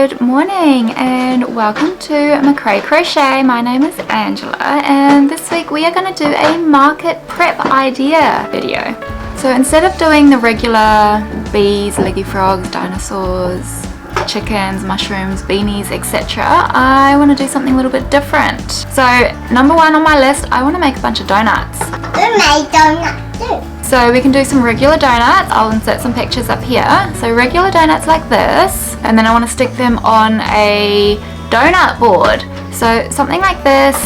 Good morning and welcome to Crochet. My name is Angela and this week we are going to do a market prep idea video. So instead of doing the regular bees, leggy frogs, dinosaurs, chickens, mushrooms, beanies, etc., I want to do something a little bit different. So number one on my list, I want to make a bunch of donuts. We made donuts too. So we can do some regular donuts. I'll insert some pictures up here. So regular donuts like this, and then I want to stick them on a donut board. So something like this,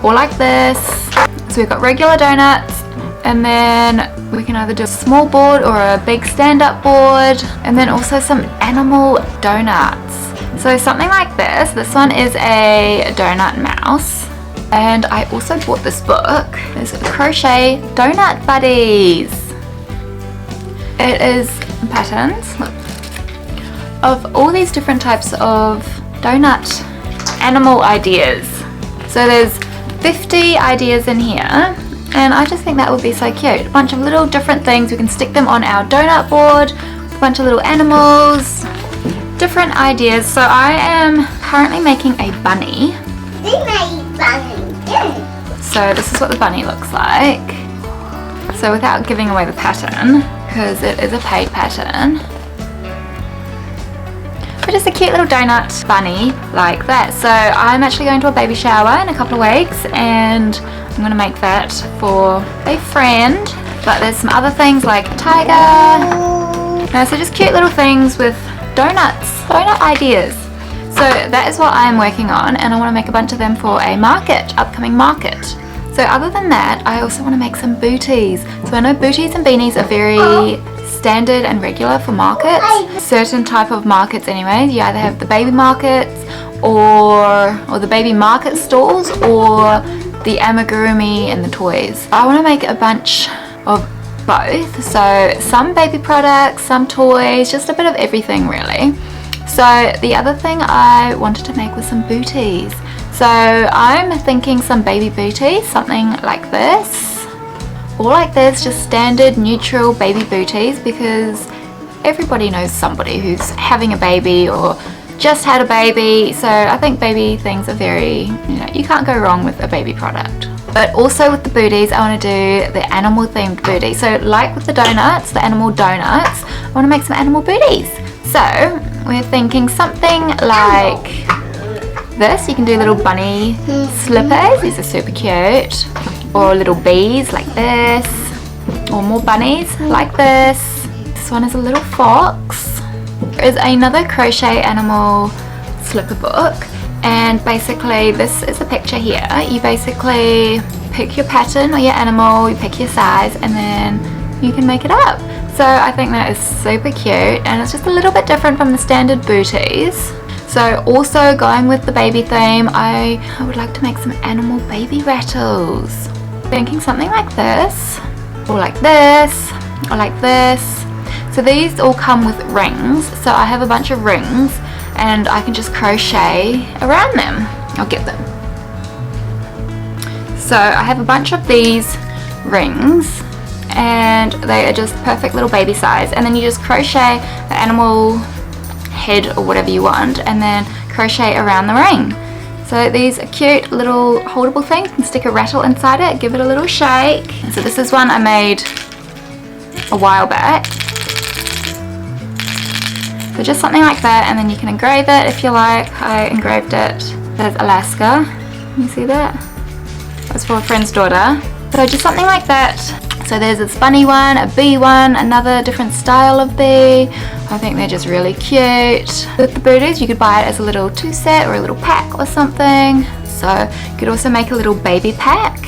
or like this. So we've got regular donuts, and then we can either do a small board or a big stand-up board, and then also some animal donuts. So something like this. This one is a donut mouse. And I also bought this book. It's Crochet Donut Buddies. It is patterns of all these different types of donut animal ideas. So there's 50 ideas in here, and I just think that would be so cute. A bunch of little different things. We can stick them on our donut board, a bunch of little animals, different ideas. So I am currently making a bunny. We made bunny too. So this is what the bunny looks like. So without giving away the pattern, because it is a paid pattern, but just a cute little donut bunny like that. So I'm actually going to a baby shower in a couple of weeks and I'm going to make that for a friend. But there's some other things like a tiger. No, so just cute little things with donuts, donut ideas. So that is what I'm working on, and I want to make a bunch of them for a market, upcoming market. So other than that, I also want to make some booties. So I know booties and beanies are very standard and regular for markets. Certain type of markets anyways. You either have the baby markets or the baby market stalls or the amigurumi and the toys. I want to make a bunch of both. So some baby products, some toys, just a bit of everything really. So the other thing I wanted to make was some booties. So I'm thinking some baby booties, something like this, or like this, just standard neutral baby booties, because everybody knows somebody who's having a baby or just had a baby. So I think baby things are very, you can't go wrong with a baby product. But also with the booties, I want to do the animal themed booty. So like with the donuts, the animal donuts, I want to make some animal booties. So we're thinking something like this. You can do little bunny slippers. These are super cute. Or little bees like this. Or more bunnies like this. This one is a little fox. There is another crochet animal slipper book. And basically this is a picture here. You basically pick your pattern or your animal, you pick your size, and then you can make it up. So I think that is super cute, and it's just a little bit different from the standard booties. So also going with the baby theme, I would like to make some animal baby rattles. Thinking something like this, or like this, or like this. So these all come with rings. So I have a bunch of rings and I can just crochet around them. I'll get them. So I have a bunch of these rings, and they are just perfect little baby size, and then you just crochet the animal head or whatever you want and then crochet around the ring. So these are cute little holdable things. You can stick a rattle inside it, give it a little shake. So this is one I made a while back. So just something like that, and then you can engrave it if you like. I engraved it. There's Alaska. You see that? That was for a friend's daughter. So just something like that. So there's this bunny one, a bee one, another different style of bee. I think they're just really cute. With the booties, you could buy it as a little 2-set or a little pack or something. So you could also make a little baby pack.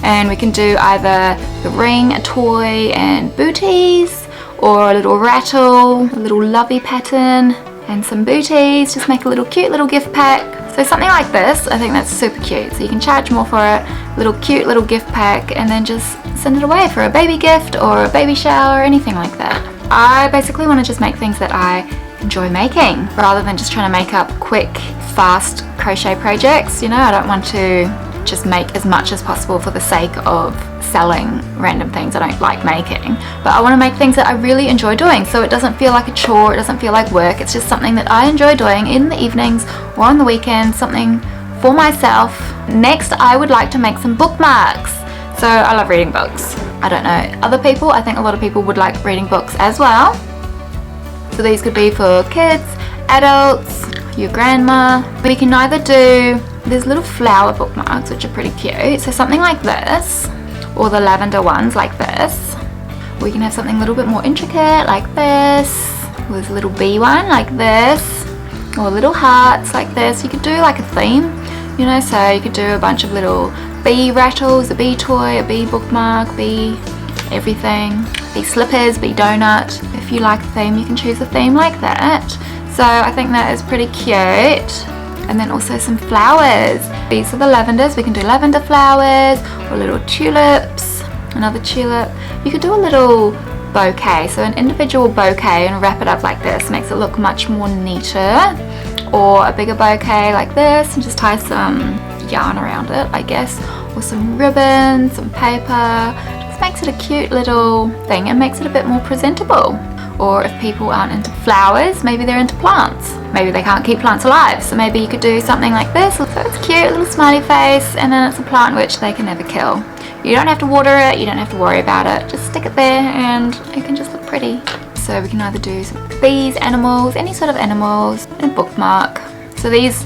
And we can do either the ring, a toy, and booties, or a little rattle, a little lovey pattern, and some booties. Just make a little cute little gift pack. So something like this, I think that's super cute. So you can charge more for it, little cute little gift pack, and then just send it away for a baby gift or a baby shower or anything like that. I basically want to just make things that I enjoy making, rather than just trying to make up quick, fast crochet projects. I don't want to just make as much as possible for the sake of selling random things I don't like making, but I want to make things that I really enjoy doing, so it doesn't feel like a chore, it doesn't feel like work, it's just something that I enjoy doing in the evenings or on the weekends, something for myself. Next, I would like to make some bookmarks. So I love reading books. I don't know other people, I think a lot of people would like reading books as well. So these could be for kids, adults, your grandma. We can either do, there's little flower bookmarks which are pretty cute, so something like this, or the lavender ones like this. We can have something a little bit more intricate like this, or there's a little bee one like this, or little hearts like this. You could do like a theme, you know, so you could do a bunch of little bee rattles, a bee toy, a bee bookmark, bee everything, bee slippers, bee donut. If you like a theme, you can choose a theme like that. So I think that is pretty cute. And then also some flowers. These are the lavenders. We can do lavender flowers or little tulips, another tulip. You could do a little bouquet, so an individual bouquet, and wrap it up like this. Makes it look much more neater. Or a bigger bouquet like this and just tie some yarn around it, I guess, or some ribbon, some paper. Just makes it a cute little thing and makes it a bit more presentable. Or if people aren't into flowers, maybe they're into plants. Maybe they can't keep plants alive, so maybe you could do something like this. So it's cute, a little smiley face, and then it's a plant which they can never kill. You don't have to water it, you don't have to worry about it. Just stick it there and it can just look pretty. So we can either do some bees, animals, any sort of animals, and a bookmark. So these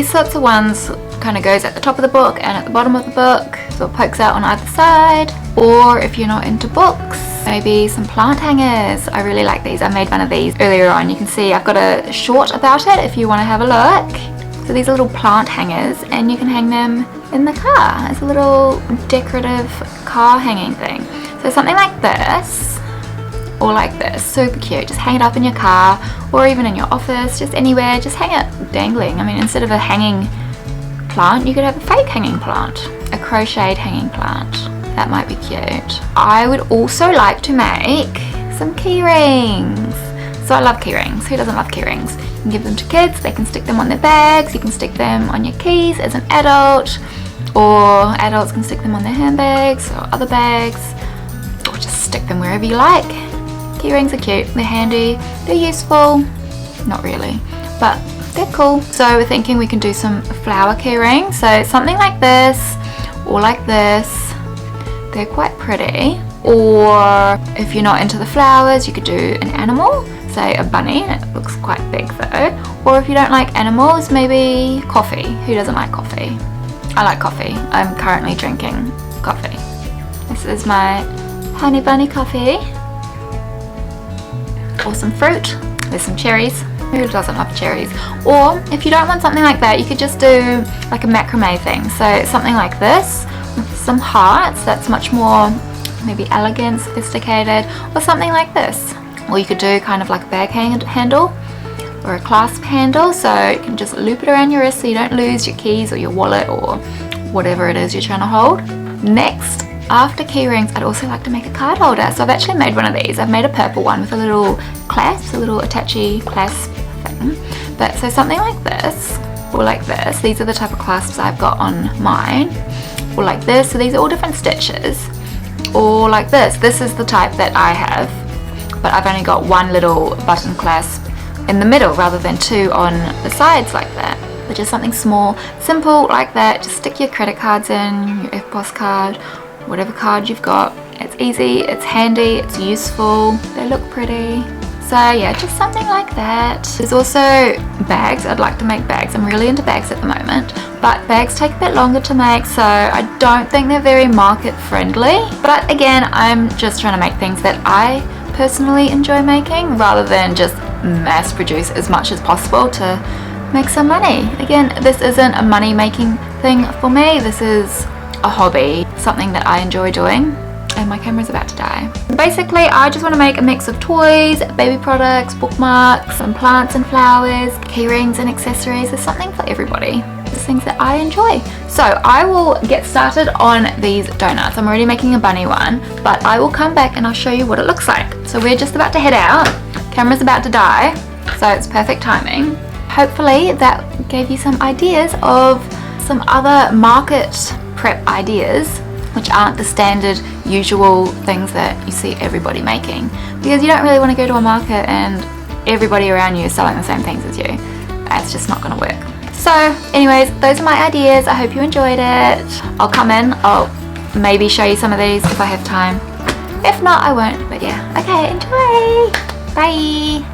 sorts of ones kind of goes at the top of the book and at the bottom of the book, so it pokes out on either side. Or if you're not into books, maybe some plant hangers. I really like these. I made one of these earlier on. You can see I've got a short about it if you want to have a look. So these are little plant hangers and you can hang them in the car. It's a little decorative car hanging thing. So something like this or like this, super cute. Just hang it up in your car or even in your office, just anywhere. Just hang it dangling. I mean, instead of a hanging plant, you could have a fake hanging plant, a crocheted hanging plant. That might be cute. I would also like to make some key rings. So I love key rings. Who doesn't love key rings? You can give them to kids, they can stick them on their bags, you can stick them on your keys as an adult, or adults can stick them on their handbags or other bags, or just stick them wherever you like. Key rings are cute, they're handy, they're useful. Not really, but they're cool. So we're thinking we can do some flower key rings. So something like this, or like this. They're quite pretty. Or if you're not into the flowers, you could do an animal, say a bunny. It looks quite big though. Or if you don't like animals, maybe coffee. Who doesn't like coffee? I like coffee. I'm currently drinking coffee. This is my honey bunny coffee. Or some fruit. There's some cherries. Who doesn't love cherries? Or if you don't want something like that, you could just do like a macrame thing. So something like this with some hearts. That's much more maybe elegant, sophisticated, or something like this. Or you could do kind of like a bag handle or a clasp handle, so you can just loop it around your wrist so you don't lose your keys or your wallet or whatever it is you're trying to hold. Next, after key rings, I'd also like to make a card holder. So I've actually made one of these. I've made a purple one with a little clasp, a little attachy clasp thing. But so something like this or like this. These are the type of clasps I've got on mine. Or like this. So these are all different stitches. Or like this. This is the type that I have, but I've only got one little button clasp in the middle rather than two on the sides like that. But just something small, simple like that. Just stick your credit cards in, your FBOS card, whatever card you've got. It's easy, it's handy, it's useful, they look pretty. So yeah, just something like that. There's also bags. I'd like to make bags. I'm really into bags at the moment, but bags take a bit longer to make, so I don't think they're very market friendly. But again, I'm just trying to make things that I personally enjoy making rather than just mass produce as much as possible to make some money. Again, this isn't a money making thing for me. This is a hobby, something that I enjoy doing. And my camera's about to die. Basically, I just want to make a mix of toys, baby products, bookmarks, some plants and flowers, key rings and accessories. There's something for everybody. There's things that I enjoy. So I will get started on these donuts. I'm already making a bunny one, but I will come back and I'll show you what it looks like. So we're just about to head out. Camera's about to die, so it's perfect timing. Hopefully that gave you some ideas of some other market prep ideas which aren't the standard usual things that you see everybody making, because you don't really want to go to a market and everybody around you is selling the same things as you. It's just not going to work. So anyways, those are my ideas. I hope you enjoyed it. I'll come in, I'll maybe show you some of these if I have time. If not, I won't, but yeah. Okay, enjoy! Bye!